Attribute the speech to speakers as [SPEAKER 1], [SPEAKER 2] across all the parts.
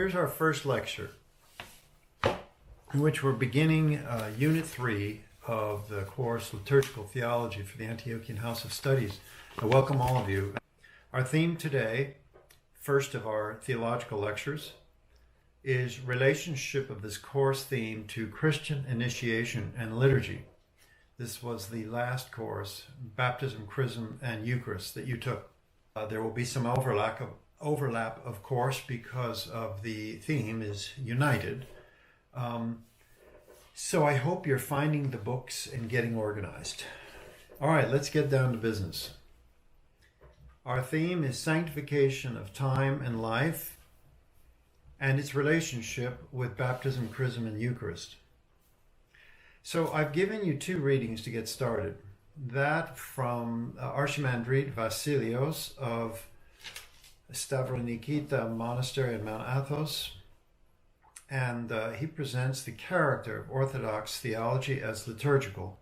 [SPEAKER 1] Here's our first lecture, in which we're beginning Unit 3 of the course Liturgical Theology for the Antiochian House of Studies. I welcome all of you. Our theme today, first of our theological lectures, is relationship of this course theme to Christian initiation and liturgy. This was the last course, Baptism, Chrism, and Eucharist, that you took. There will be some overlap, of course, because of the theme is united. So I hope you're finding the books and getting organized. All right, let's get down to business. Our theme is sanctification of time and life and its relationship with baptism, chrism, and Eucharist. So I've given you two readings to get started. That from Archimandrite Vasilios of Stavronikita Monastery in Mount Athos, and he presents the character of Orthodox theology as liturgical.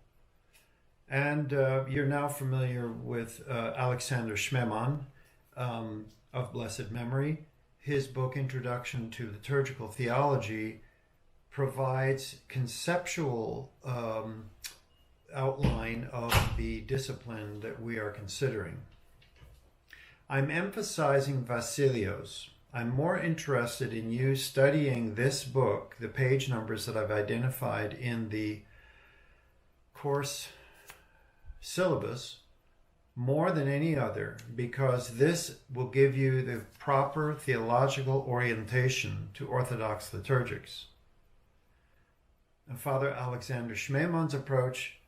[SPEAKER 1] And you're now familiar with Alexander Schmemann of blessed memory. His book, Introduction to Liturgical Theology, provides conceptual outline of the discipline that we are considering. I'm emphasizing Vasilios. I'm more interested in you studying this book, the page numbers that I've identified in the course syllabus, more than any other, because this will give you the proper theological orientation to Orthodox liturgics. And Father Alexander Schmemann's approach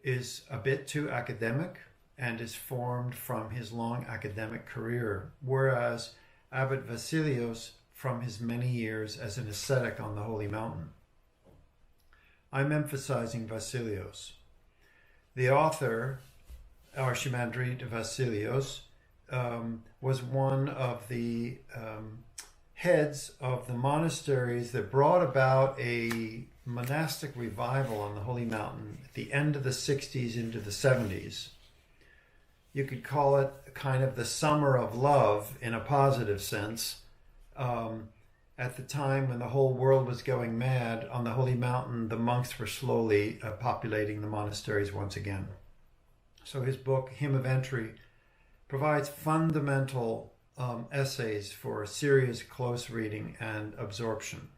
[SPEAKER 1] is a bit too academic and is formed from his long academic career, whereas Abbot Vasilios from his many years as an ascetic on the Holy Mountain. I'm emphasizing Vasilios. The author, Archimandrite Vasilios, was one of the heads of the monasteries that brought about a monastic revival on the Holy Mountain at the end of the 60s into the 70s. You could call it kind of the summer of love in a positive sense. At the time when the whole world was going mad, on the Holy Mountain, the monks were slowly populating the monasteries once again. So his book, Hymn of Entry, provides fundamental essays for serious close reading and absorption.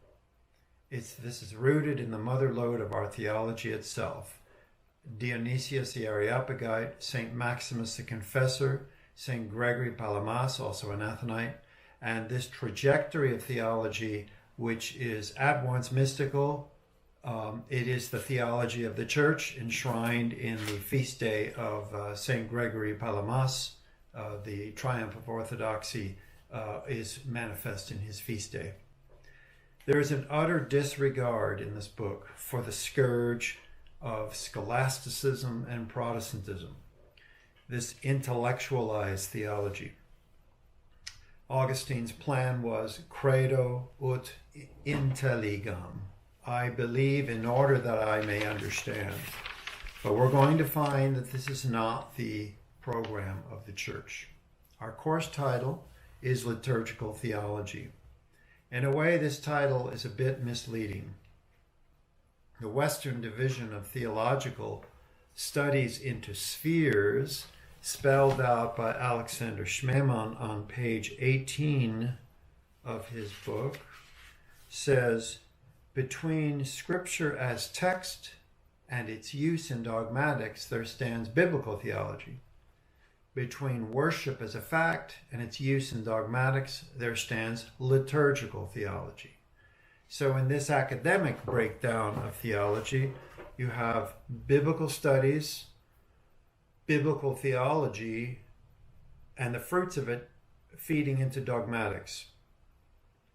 [SPEAKER 1] This is rooted in the mother lode of our theology itself. Dionysius the Areopagite, St. Maximus the Confessor, St. Gregory Palamas, also an Athonite, and this trajectory of theology, which is at once mystical. It is the theology of the Church enshrined in the feast day of St. Gregory Palamas. The triumph of orthodoxy is manifest in his feast day. There is an utter disregard in this book for the scourge of scholasticism and Protestantism, this intellectualized theology. Augustine's plan was credo ut intelligam. I believe in order that I may understand. But we're going to find that this is not the program of the Church. Our course title is Liturgical Theology. In a way, this title is a bit misleading. The Western division of theological studies into spheres, spelled out by Alexander Schmemann on page 18 of his book, says, between Scripture as text and its use in dogmatics, there stands biblical theology. Between worship as a fact and its use in dogmatics, there stands liturgical theology. So in this academic breakdown of theology, you have biblical studies, biblical theology, and the fruits of it feeding into dogmatics.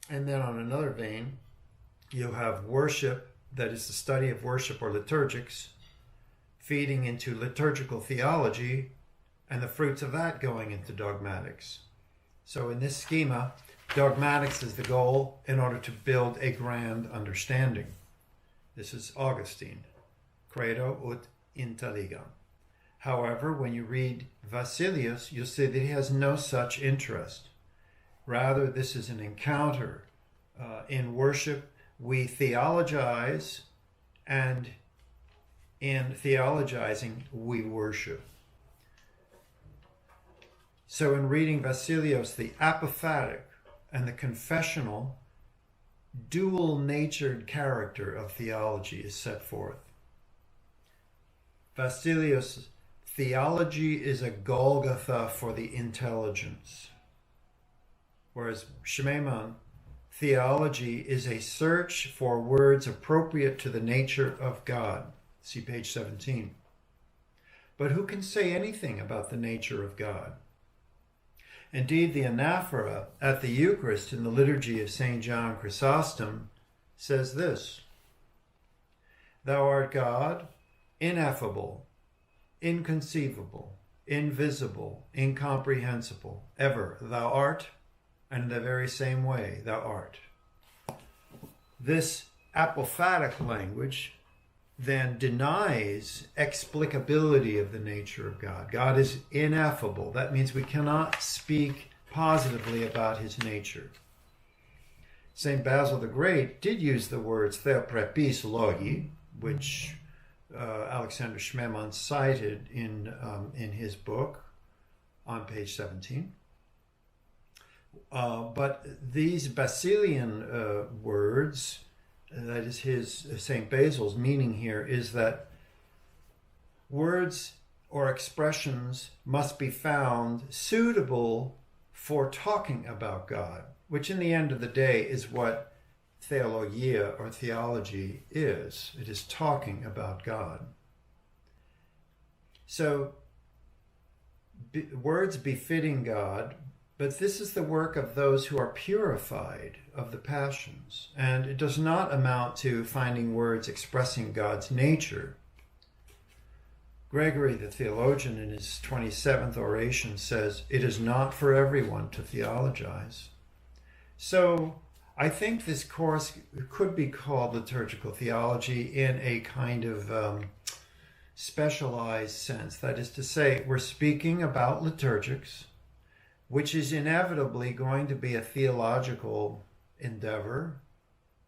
[SPEAKER 1] And then on another vein, you have worship, that is the study of worship or liturgics, feeding into liturgical theology, and the fruits of that going into dogmatics. So in this schema, dogmatics is the goal in order to build a grand understanding. This is Augustine, credo ut intelligam. However, when you read Vasilios, you'll see that he has no such interest. Rather, this is an encounter In worship, we theologize, and in theologizing, we worship. So in reading Vasilios, the apophatic and the confessional, dual-natured character of theology is set forth. Vasilios' theology is a Golgotha for the intelligence, whereas Schmemann, theology is a search for words appropriate to the nature of God. See page 17. But who can say anything about the nature of God? Indeed, the anaphora at the Eucharist in the liturgy of St. John Chrysostom says this: Thou art God, ineffable, inconceivable, invisible, incomprehensible. Ever thou art, and in the very same way thou art. This apophatic language then denies explicability of the nature of God. God is ineffable. That means we cannot speak positively about his nature. St. Basil the Great did use the words theoprepis logi, which Alexander Schmemann cited in his book on page 17. But these Basilian words, that is St. Basil's meaning here, is that words or expressions must be found suitable for talking about God, which in the end of the day is what theologia or theology is. It is talking about God. So words befitting God, but this is the work of those who are purified of the passions, and it does not amount to finding words expressing God's nature. Gregory the theologian in his 27th oration says, it is not for everyone to theologize. So I think this course could be called Liturgical Theology in a kind of specialized sense. That is to say, we're speaking about liturgics, which is inevitably going to be a theological endeavor,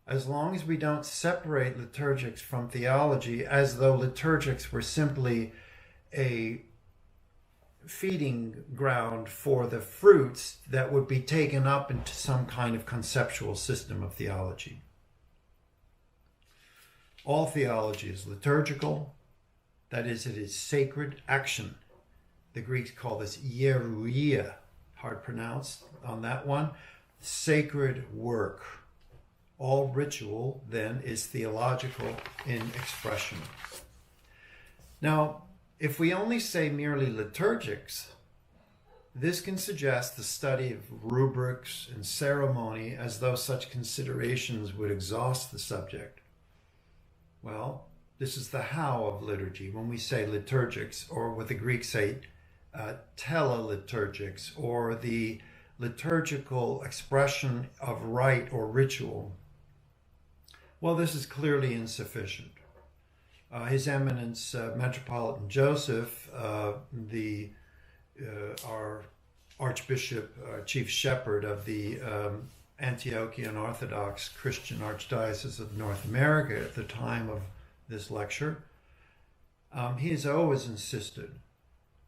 [SPEAKER 1] as long as we don't separate liturgics from theology as though liturgics were simply a feeding ground for the fruits that would be taken up into some kind of conceptual system of theology. All theology is liturgical, that is, it is sacred action. The Greeks call this hieruia, hard pronounced on that one, sacred work. All ritual, then, is theological in expression. Now, if we only say merely liturgics, this can suggest the study of rubrics and ceremony as though such considerations would exhaust the subject. Well, this is the how of liturgy. When we say liturgics, or what the Greeks say, teleliturgics, or the liturgical expression of rite or ritual. Well, this is clearly insufficient. His Eminence Metropolitan Joseph, our Archbishop, Chief Shepherd of the Antiochian Orthodox Christian Archdiocese of North America at the time of this lecture, he has always insisted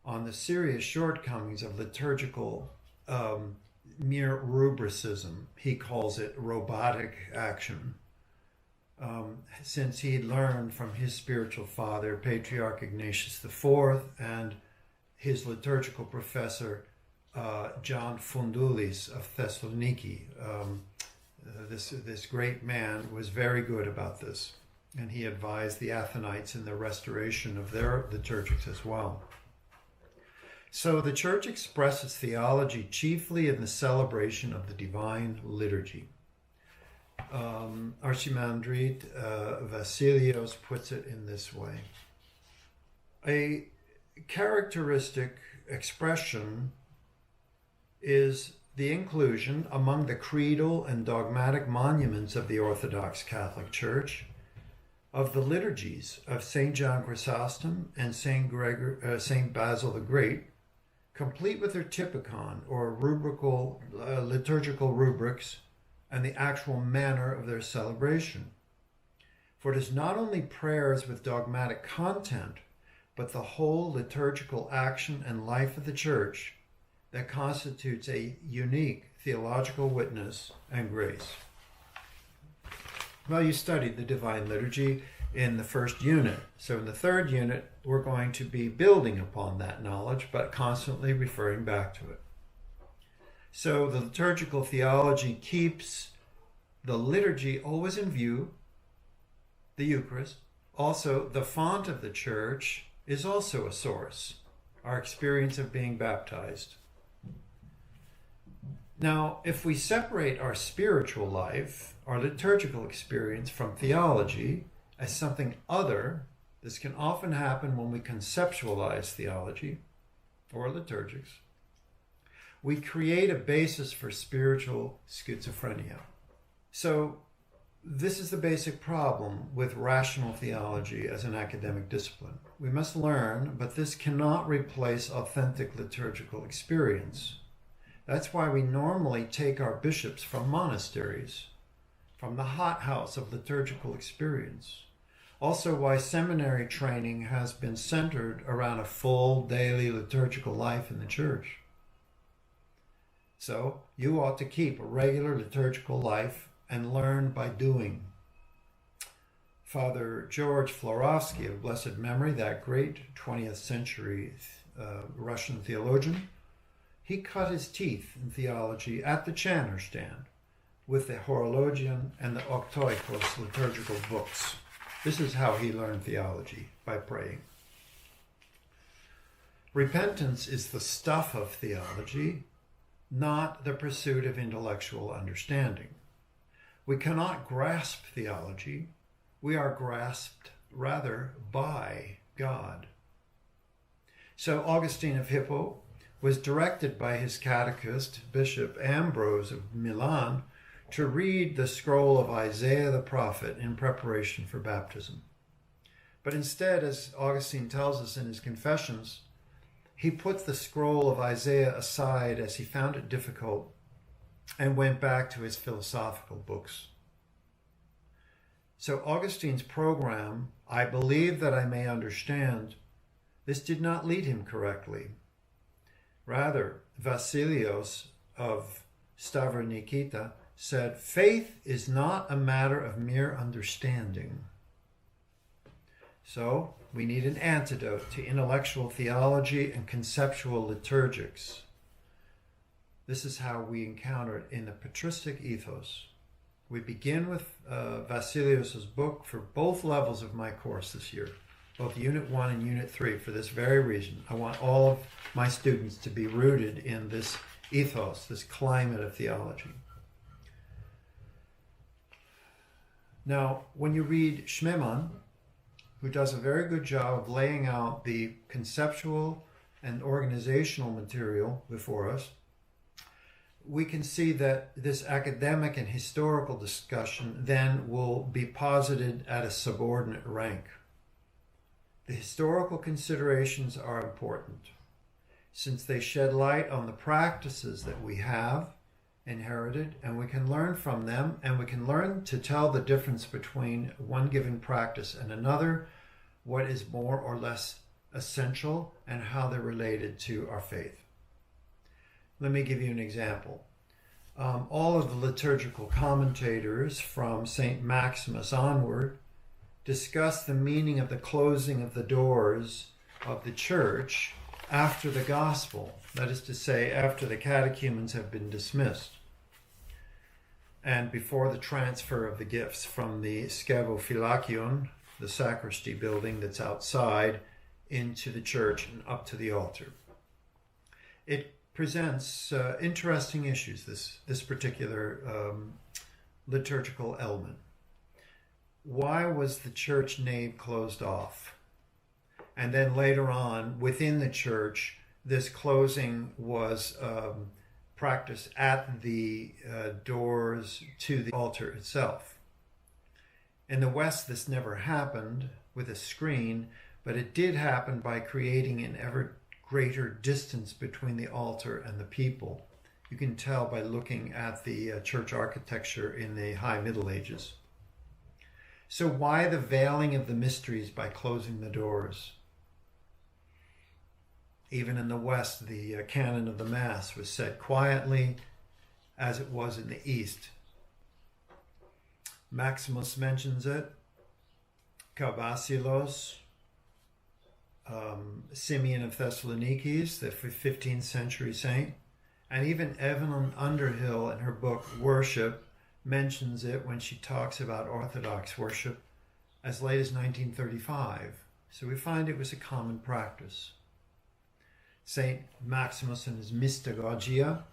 [SPEAKER 1] on the serious shortcomings of liturgical mere rubricism. He calls it robotic action. Since he learned from his spiritual father, Patriarch Ignatius IV, and his liturgical professor, John Fundulis of Thessaloniki. This great man was very good about this, and he advised the Athenites in the restoration of their liturgics as well. So the Church expresses theology chiefly in the celebration of the divine liturgy. Archimandrite Vasilios puts it in this way. A characteristic expression is the inclusion among the creedal and dogmatic monuments of the Orthodox Catholic Church of the liturgies of St. John Chrysostom and St. Basil the Great, complete with their typicon or liturgical rubrics and the actual manner of their celebration. For it is not only prayers with dogmatic content, but the whole liturgical action and life of the Church that constitutes a unique theological witness and grace. Well, you studied the Divine Liturgy in the first unit. So in the third unit, we're going to be building upon that knowledge, but constantly referring back to it. So the liturgical theology keeps the liturgy always in view, the Eucharist. Also, the font of the Church is also a source, our experience of being baptized. Now, if we separate our spiritual life, our liturgical experience, from theology as something other, this can often happen when we conceptualize theology or liturgics. We create a basis for spiritual schizophrenia. So this is the basic problem with rational theology as an academic discipline. We must learn, but this cannot replace authentic liturgical experience. That's why we normally take our bishops from monasteries, from the hothouse of liturgical experience. Also why seminary training has been centered around a full daily liturgical life in the Church. So you ought to keep a regular liturgical life and learn by doing. Father George Florovsky of blessed memory, that great 20th century Russian theologian, he cut his teeth in theology at the Chanter stand with the Horologion and the Octoikos liturgical books. This is how he learned theology, by praying. Repentance is the stuff of theology, not the pursuit of intellectual understanding. We cannot grasp theology. We are grasped, rather, by God. So Augustine of Hippo was directed by his catechist, Bishop Ambrose of Milan, to read the scroll of Isaiah the prophet in preparation for baptism. But instead, as Augustine tells us in his Confessions, he put the scroll of Isaiah aside as he found it difficult and went back to his philosophical books. So Augustine's program, I believe that I may understand, this did not lead him correctly. Rather, Vasilios of Stavronikita said, faith is not a matter of mere understanding. So we need an antidote to intellectual theology and conceptual liturgics. This is how we encounter it in the patristic ethos. We begin with Vasilios' book for both levels of my course this year, both Unit 1 and Unit 3, for this very reason. I want all of my students to be rooted in this ethos, this climate of theology. Now, when you read Schmemann, who does a very good job of laying out the conceptual and organizational material before us, we can see that this academic and historical discussion then will be posited at a subordinate rank. The historical considerations are important, since they shed light on the practices that we have inherited, and we can learn from them, and we can learn to tell the difference between one given practice and another, what is more or less essential, and how they're related to our faith. Let me give you an example. All of the liturgical commentators from St. Maximus onward discuss the meaning of the closing of the doors of the Church after the Gospel, that is to say, after the catechumens have been dismissed, and before the transfer of the gifts from the Scevophylakion, the sacristy building that's outside, into the church and up to the altar. It presents interesting issues, this particular liturgical element. Why was the church nave closed off? And then later on, within the church, this closing was practiced at the doors to the altar itself. In the West, this never happened with a screen, but it did happen by creating an ever greater distance between the altar and the people, You can tell by looking at the church architecture in the High Middle Ages. So why the veiling of the mysteries by closing the doors? Even in the West, the canon of the Mass was said quietly, as it was in the East. Maximus mentions it, Cavasilos, Simeon of Thessaloniki, the 15th century saint, and even Evelyn Underhill in her book Worship mentions it when she talks about Orthodox worship as late as 1935. So we find it was a common practice. Saint Maximus in his Mystagogia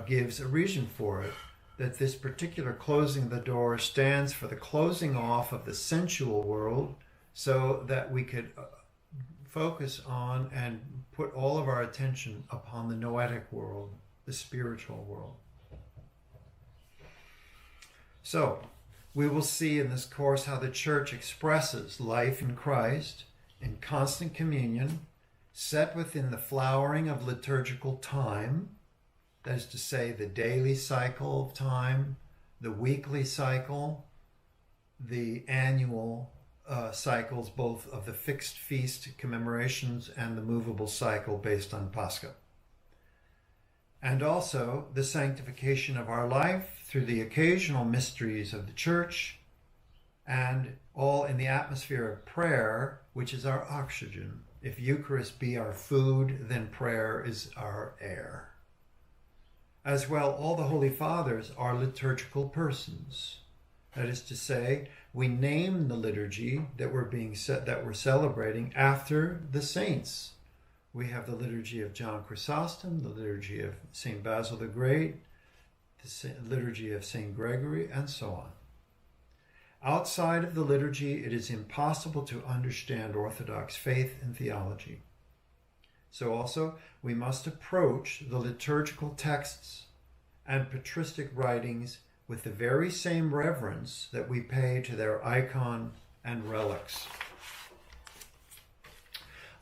[SPEAKER 1] gives a reason for it, that this particular closing of the door stands for the closing off of the sensual world so that we could focus on and put all of our attention upon the noetic world, the spiritual world. So, we will see in this course how the Church expresses life in Christ in constant communion, set within the flowering of liturgical time, that is to say, the daily cycle of time, the weekly cycle, the annual cycles, both of the fixed feast commemorations and the movable cycle based on Pascha. And also the sanctification of our life through the occasional mysteries of the Church, and all in the atmosphere of prayer, which is our oxygen. If Eucharist be our food, then prayer is our air. As well, all the Holy Fathers are liturgical persons. That is to say, we name the liturgy that we're celebrating after the saints. We have the liturgy of John Chrysostom, the liturgy of St. Basil the Great, the liturgy of St. Gregory, and so on. Outside of the liturgy, it is impossible to understand Orthodox faith and theology. So also, we must approach the liturgical texts and patristic writings with the very same reverence that we pay to their icon and relics.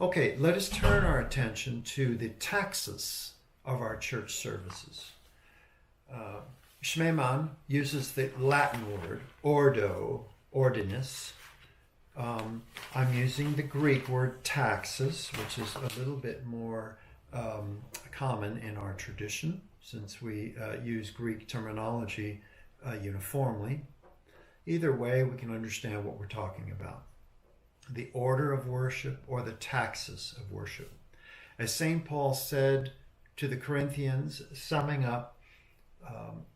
[SPEAKER 1] Okay, let us turn our attention to the taxis of our church services. Schmemann uses the Latin word, ordo, ordinus. I'm using the Greek word taxis, which is a little bit more common in our tradition, since we use Greek terminology uniformly. Either way, we can understand what we're talking about. The order of worship or the taxis of worship. As St. Paul said to the Corinthians, summing up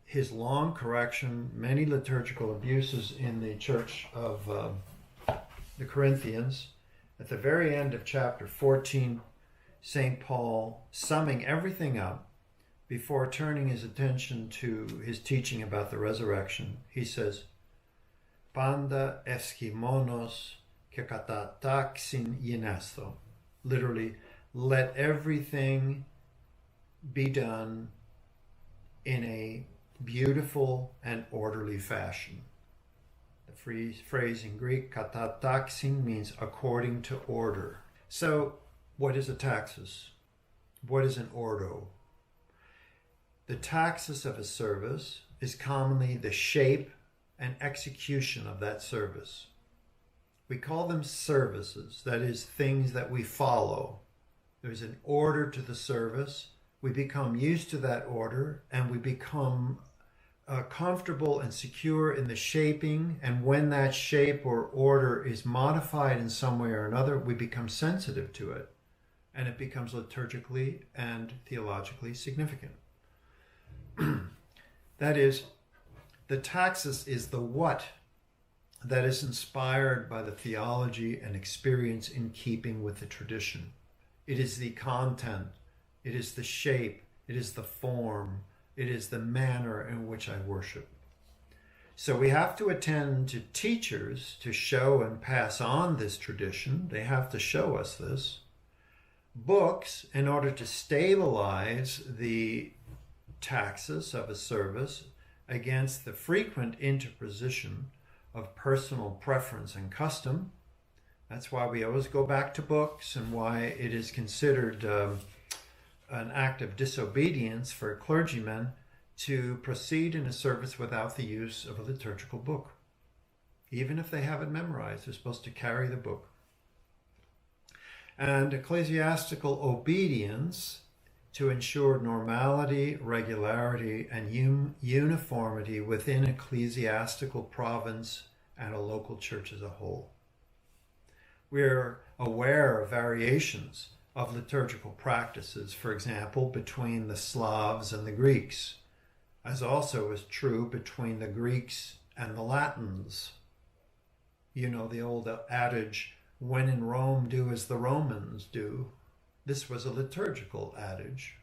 [SPEAKER 1] his long correction, many liturgical abuses in the church of the Corinthians, at the very end of chapter 14, St. Paul, summing everything up, before turning his attention to his teaching about the resurrection, he says, Panda eschimonos ke katataxin yenesto. Literally, let everything be done in a beautiful and orderly fashion. The phrase in Greek, katataxin, means according to order. So, what is a taxis? What is an ordo? The taxis of a service is commonly the shape and execution of that service. We call them services, that is, things that we follow. There's an order to the service. We become used to that order, and we become comfortable and secure in the shaping, and when that shape or order is modified in some way or another, we become sensitive to it, and it becomes liturgically and theologically significant. That is, the taxis is the what that is inspired by the theology and experience in keeping with the tradition. It is the content, it is the shape, it is the form, it is the manner in which I worship. So we have to attend to teachers to show and pass on this tradition. They have to show us this. Books, in order to stabilize the taxis of a service against the frequent interposition of personal preference and custom. That's why we always go back to books, and why it is considered an act of disobedience for clergymen to proceed in a service without the use of a liturgical book. Even if they have it memorized, they're supposed to carry the book. And ecclesiastical obedience to ensure normality, regularity, and uniformity within ecclesiastical province and a local church as a whole. We're aware of variations of liturgical practices, for example, between the Slavs and the Greeks, as also is true between the Greeks and the Latins. You know the old adage, when in Rome, do as the Romans do. This was a liturgical adage.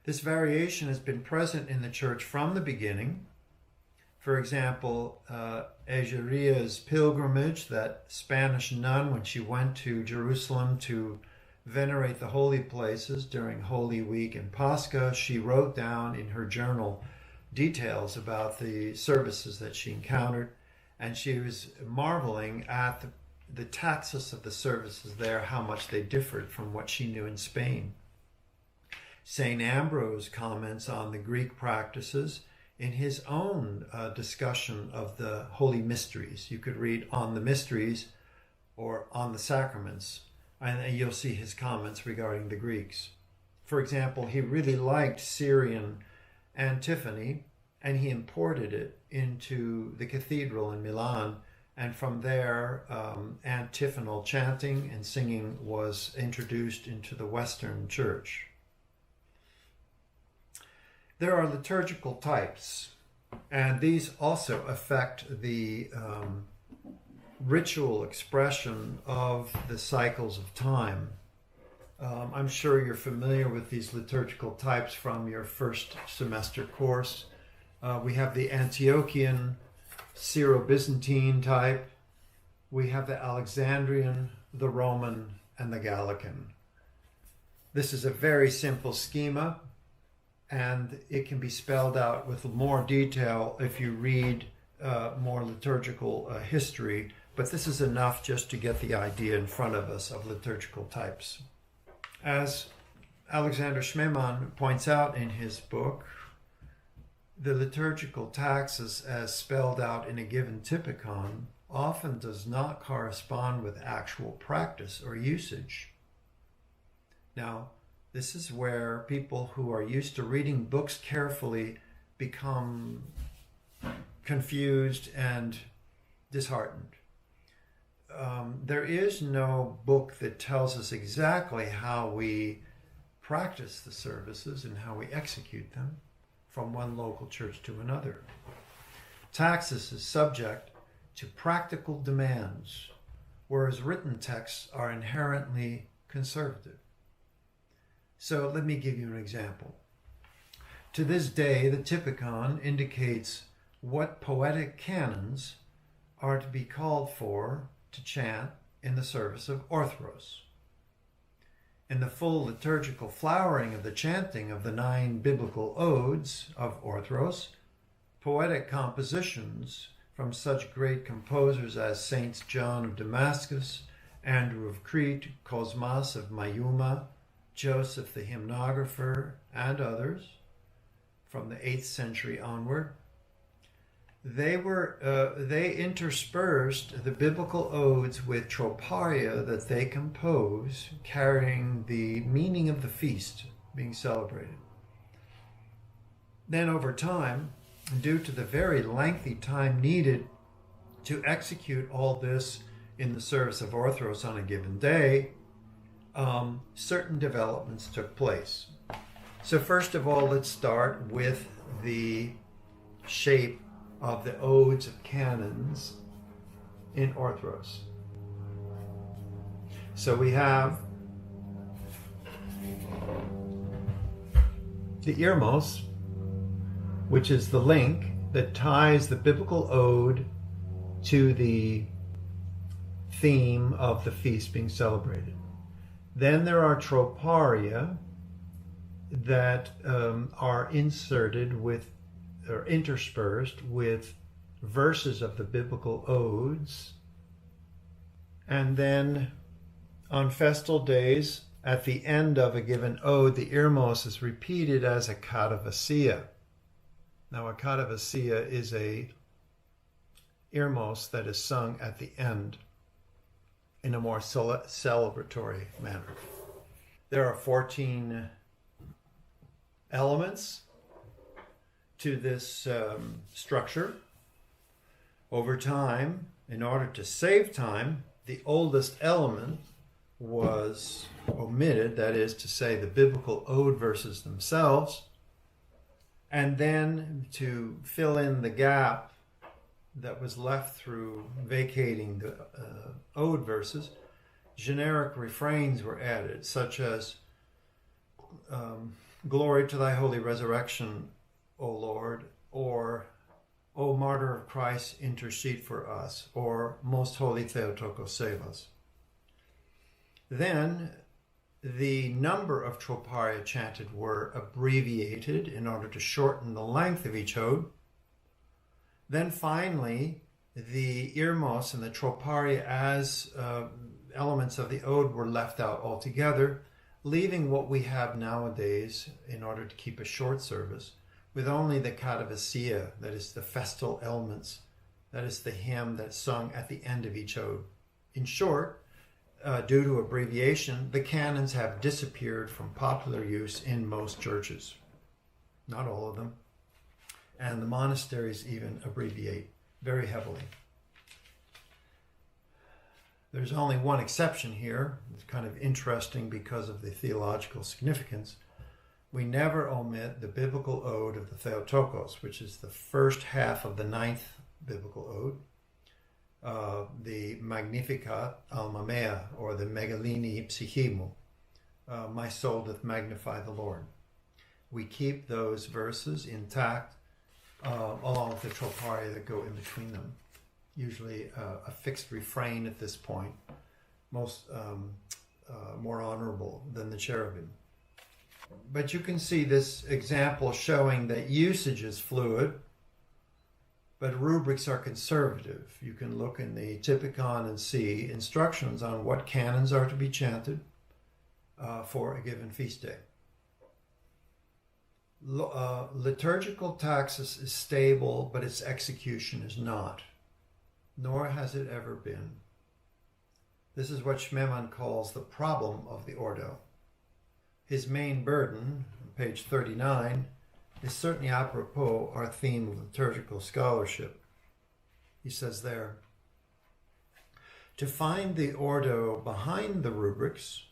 [SPEAKER 1] This variation has been present in the church from the beginning. For example, Egeria's pilgrimage, that Spanish nun, when she went to Jerusalem to venerate the holy places during Holy Week and Pascha, she wrote down in her journal details about the services that she encountered, and she was marveling at the taxis of the services there, how much they differed from what she knew in Spain. St. Ambrose comments on the Greek practices in his own discussion of the Holy Mysteries. You could read On the Mysteries or On the Sacraments, and you'll see his comments regarding the Greeks. For example, he really liked Syrian antiphony, and he imported it into the cathedral in Milan, and from there antiphonal chanting and singing was introduced into the Western Church. There are liturgical types, and these also affect the ritual expression of the cycles of time. I'm sure you're familiar with these liturgical types from your first semester course. We have the Antiochian, Syro-Byzantine type. We have the Alexandrian, the Roman, and the Gallican. This is a very simple schema, and it can be spelled out with more detail if you read more liturgical history, but this is enough just to get the idea in front of us of liturgical types. As Alexander Schmemann points out in his book, the liturgical taxis as spelled out in a given typicon often does not correspond with actual practice or usage. Now, this is where people who are used to reading books carefully become confused and disheartened. There is no book that tells us exactly how we practice the services and how we execute them from one local church to another. Taxis is subject to practical demands, whereas written texts are inherently conservative. So let me give you an example. To this day, the Typicon indicates what poetic canons are to be called for to chant in the service of Orthros. In the full liturgical flowering of the chanting of the 9 biblical odes of Orthros, poetic compositions from such great composers as Saints John of Damascus, Andrew of Crete, Cosmas of Mayuma, Joseph the hymnographer, and others from the 8th century onward, they interspersed the biblical odes with troparia that they compose, carrying the meaning of the feast being celebrated. Then over time, due to the very lengthy time needed to execute all this in the service of Orthros on a given day, certain developments took place. So first of all, let's start with the shape of the odes of canons in Orthros. So we have the irmos, which is the link that ties the biblical ode to the theme of the feast being celebrated. Then there are troparia that are inserted with or interspersed with verses of the biblical odes. And then on festal days, At the end of a given ode, the irmos is repeated as a katavasia. Now, a katavasia is a irmos that is sung at the end in a more celebratory manner. There are 14 elements to this structure. Over time, in order to save time, the oldest element was omitted, that is to say, the biblical ode verses themselves, and then to fill in the gap that was left through vacating the ode verses, generic refrains were added, such as "Glory to thy holy resurrection, O Lord," or "O martyr of Christ, intercede for us," or "Most holy Theotokos, save us." Then the number of troparia chanted were abbreviated in order to shorten the length of each ode. Then finally, the irmos and the troparia as elements of the ode were left out altogether, leaving what we have nowadays in order to keep a short service with only the katavasia, that is the festal elements, that is the hymn that's sung at the end of each ode. In short, due to abbreviation, the canons have disappeared from popular use in most churches. Not all of them. And the monasteries even abbreviate very heavily. There's only one exception here. It's kind of interesting because of the theological significance. We never omit the biblical ode of the Theotokos, which is the first half of the 9th biblical ode, the Magnificat Alma Mea, or the Megalini Psychimu, my soul doth magnify the Lord. We keep those verses intact along with the troparia that go in between them. Usually a fixed refrain at this point, more honorable than the cherubim. But you can see this example showing that usage is fluid, but rubrics are conservative. You can look in the Typicon and see instructions on what canons are to be chanted for a given feast day. Liturgical taxis is stable, but its execution is not, nor has it ever been. This is what Schmemann calls the problem of the Ordo. His main burden, page 39, is certainly apropos our theme of liturgical scholarship. He says there, to find the Ordo behind the rubrics,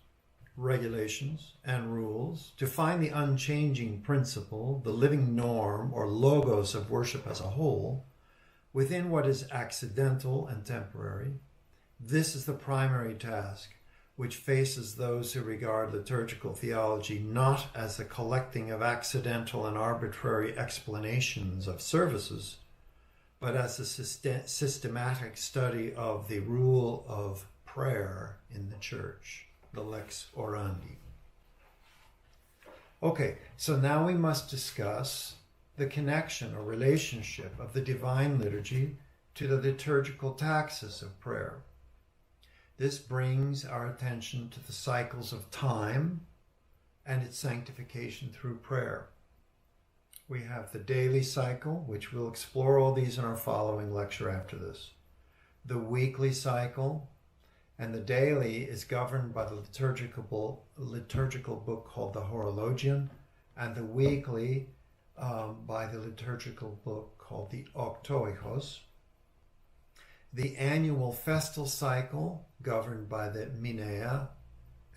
[SPEAKER 1] regulations, and rules, to find the unchanging principle, the living norm or logos of worship as a whole, within what is accidental and temporary, this is the primary task which faces those who regard liturgical theology not as the collecting of accidental and arbitrary explanations of services, but as a systematic study of the rule of prayer in the church, the lex orandi. Okay, so now we must discuss the connection or relationship of the divine liturgy to the liturgical taxis of prayer. This brings our attention to the cycles of time and its sanctification through prayer. We have the daily cycle, which we'll explore all these in our following lecture after this. The weekly cycle, and the daily is governed by the liturgical book called the Horologion, and the weekly by the liturgical book called the Octoichos. The annual festal cycle, governed by the Minea,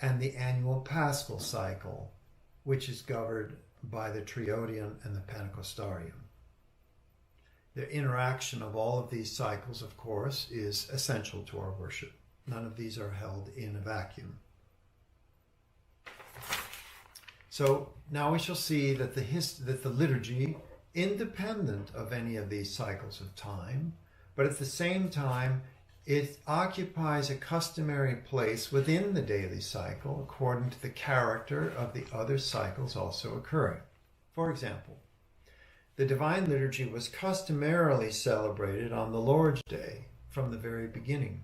[SPEAKER 1] and the annual paschal cycle, which is governed by the Triodion and the Pentecostarium. The interaction of all of these cycles, of course, is essential to our worship. None of these are held in a vacuum. So now we shall see that the liturgy, independent of any of these cycles of time, but at the same time, it occupies a customary place within the daily cycle according to the character of the other cycles also occurring. For example, the Divine Liturgy was customarily celebrated on the Lord's Day from the very beginning.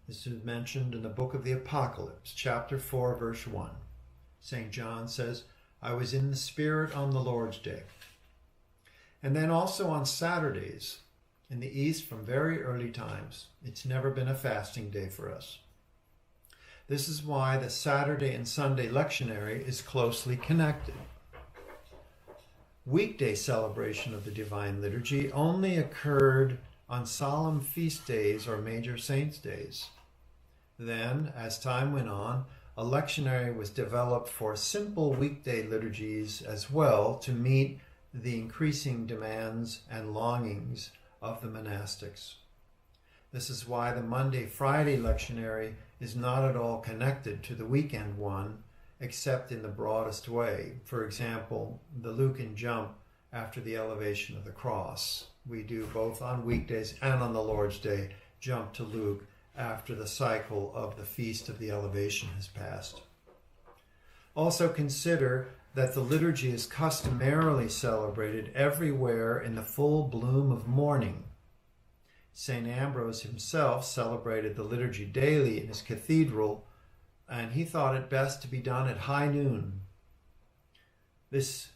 [SPEAKER 1] This is mentioned in the book of the Apocalypse, chapter 4, verse 1. St. John says, I was in the Spirit on the Lord's day. And then also on Saturdays, in the East from very early times, it's never been a fasting day for us. This is why the Saturday and Sunday lectionary is closely connected. Weekday celebration of the Divine Liturgy only occurred on solemn feast days or major saints' days. Then, as time went on, a lectionary was developed for simple weekday liturgies as well to meet the increasing demands and longings of the monastics. This is why the Monday-Friday lectionary is not at all connected to the weekend one, except in the broadest way. For example, the Lucan jump after the elevation of the cross. We do both on weekdays and on the Lord's Day jump to Luke after the cycle of the Feast of the Elevation has passed. Also consider that the liturgy is customarily celebrated everywhere in the full bloom of morning. St. Ambrose himself celebrated the liturgy daily in his cathedral, and he thought it best to be done at high noon. This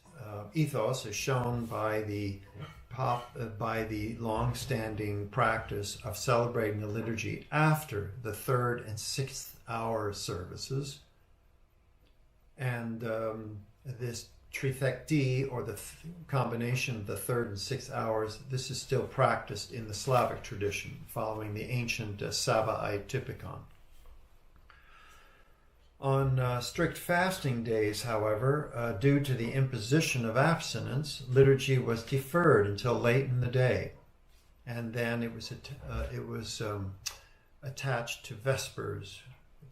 [SPEAKER 1] ethos is shown by the long-standing practice of celebrating the liturgy after the 3rd and 6th hour services. And this trithecti, or the combination of the 3rd and 6th hours, this is still practiced in the Slavic tradition, following the ancient Sabaite typicon. On strict fasting days, however, due to the imposition of abstinence, liturgy was deferred until late in the day, and then it was attached to Vespers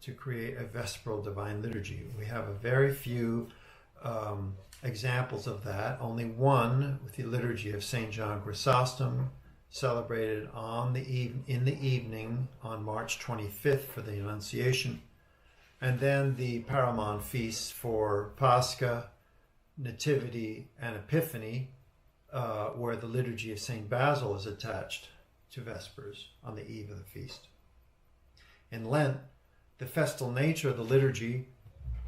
[SPEAKER 1] to create a vesperal divine liturgy. We have a very few examples of that. Only one, with the liturgy of St. John Chrysostom, celebrated in the evening on March 25th for the Annunciation. And then the Paramount feasts for Pascha, Nativity, and Epiphany, where the liturgy of St. Basil is attached to Vespers on the eve of the feast. In Lent, the festal nature of the liturgy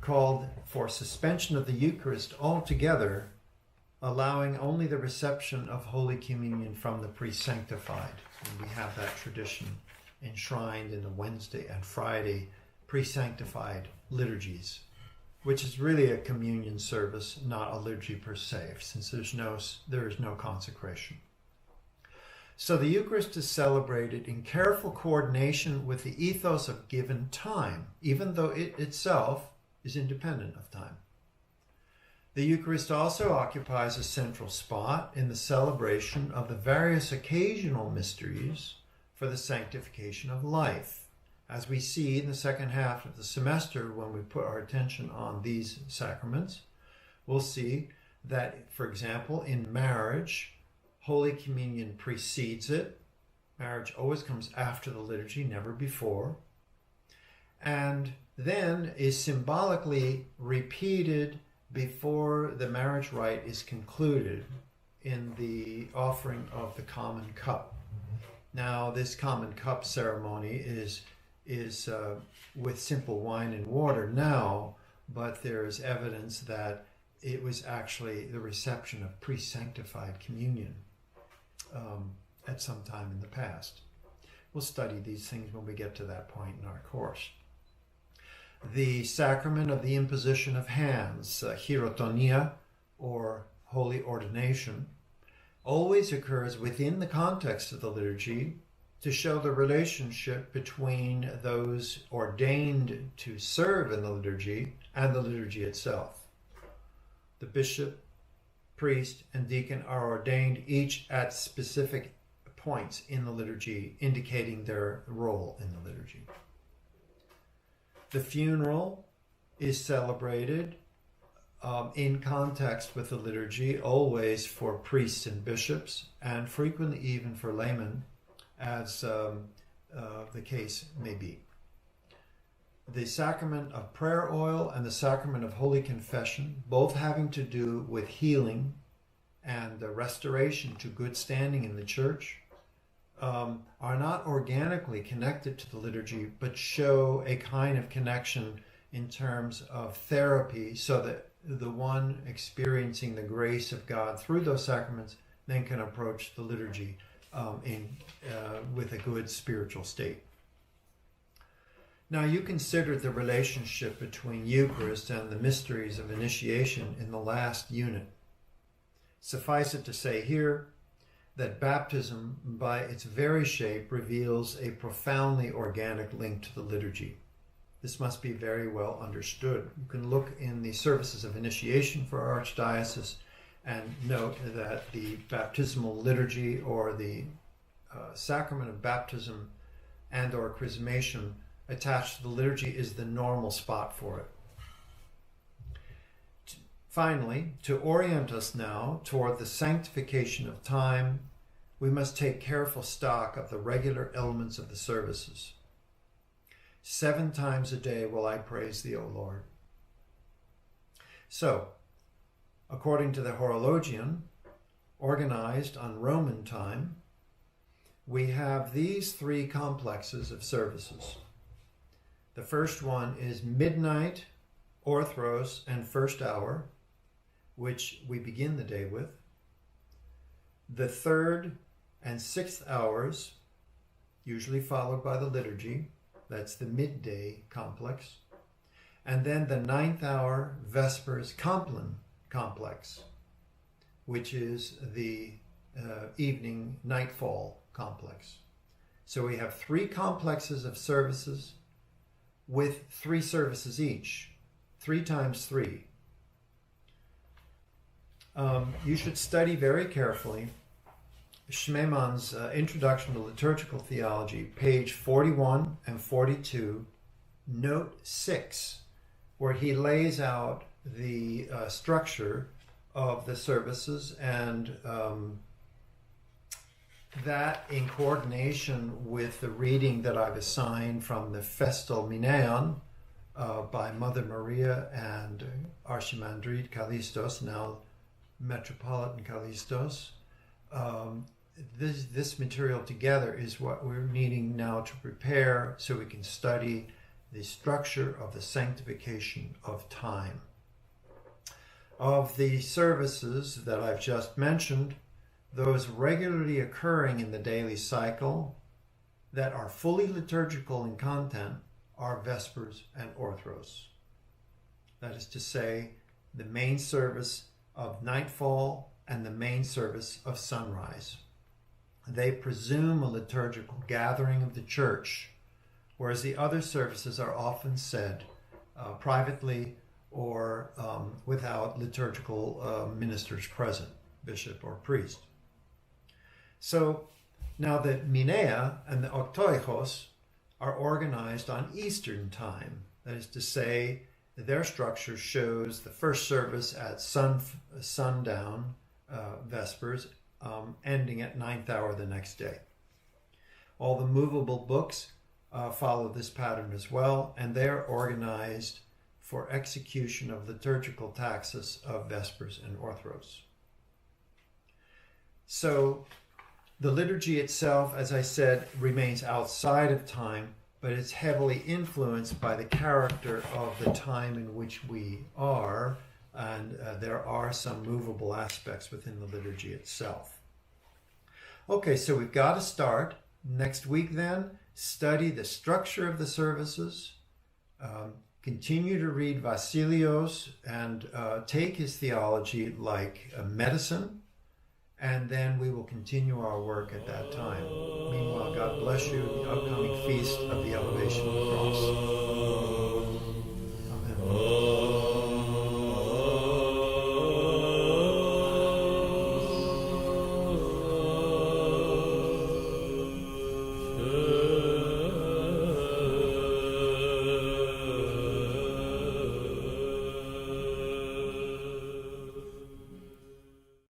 [SPEAKER 1] called for suspension of the Eucharist altogether, allowing only the reception of Holy Communion from the pre-sanctified. And we have that tradition enshrined in the Wednesday and Friday pre-sanctified liturgies, which is really a communion service, not a liturgy per se, since there is no consecration. So the Eucharist is celebrated in careful coordination with the ethos of given time, even though it itself is independent of time. The Eucharist also occupies a central spot in the celebration of the various occasional mysteries for the sanctification of life. As we see in the second half of the semester, when we put our attention on these sacraments, we'll see that, for example, in marriage, Holy Communion precedes it. Marriage always comes after the liturgy, never before. And then is symbolically repeated before the marriage rite is concluded in the offering of the common cup. Now, this common cup ceremony is with simple wine and water now, but there is evidence that it was actually the reception of pre-sanctified communion at some time in the past. We'll study these things when we get to that point in our course. The sacrament of the imposition of hands, hierotonia, or holy ordination, always occurs within the context of the liturgy to show the relationship between those ordained to serve in the liturgy and the liturgy itself. The bishop, priest, and deacon are ordained each at specific points in the liturgy, indicating their role in the liturgy. The funeral is celebrated in context with the liturgy, always for priests and bishops, and frequently even for laymen, as the case may be. The sacrament of prayer oil and the sacrament of Holy Confession, both having to do with healing and the restoration to good standing in the church, are not organically connected to the liturgy, but show a kind of connection in terms of therapy, so that the one experiencing the grace of God through those sacraments then can approach the liturgy with a good spiritual state. Now, you considered the relationship between Eucharist and the mysteries of initiation in the last unit. Suffice it to say here that baptism, by its very shape, reveals a profoundly organic link to the liturgy. This must be very well understood. You can look in the services of initiation for our archdiocese and note that the baptismal liturgy, or the sacrament of baptism and or chrismation attached to the liturgy, is the normal spot for it. Finally, to orient us now toward the sanctification of time, we must take careful stock of the regular elements of the services. 7 times a day will I praise thee, O Lord. So, according to the Horologion, organized on Roman time, we have these 3 complexes of services. The first one is midnight, orthros, and first hour, which we begin the day with. The 3rd and 6th hours, usually followed by the liturgy. That's the midday complex. And then the 9th hour, Vespers Compline complex, which is the evening nightfall complex. So we have 3 complexes of services with 3 services each, 3 times 3. You should study very carefully Schmemann's Introduction to Liturgical Theology, page 41 and 42, note 6, where he lays out the structure of the services, and that in coordination with the reading that I've assigned from the Festal Mineon by Mother Maria and Archimandrite Callistos, now Metropolitan Callistos. This material together is what we're needing now to prepare so we can study the structure of the sanctification of time. Of the services that I've just mentioned, those regularly occurring in the daily cycle that are fully liturgical in content are Vespers and Orthros. That is to say, the main service of nightfall and the main service of sunrise. They presume a liturgical gathering of the church, whereas the other services are often said privately or without liturgical ministers present, bishop or priest. So now the Minea and the Octoechos are organized on Eastern time. That is to say, their structure shows the first service at sundown, Vespers, ending at 9th hour the next day. All the movable books follow this pattern as well, and they are organized for execution of liturgical taxis of Vespers and Orthros. So the liturgy itself, as I said, remains outside of time, but it's heavily influenced by the character of the time in which we are, and there are some movable aspects within the liturgy itself. Okay, so we've got to start. Next week then, study the structure of the services, continue to read Vasilios and take his theology like a medicine, and then we will continue our work at that time. Meanwhile, God bless you in the upcoming feast of the Elevation of the Cross.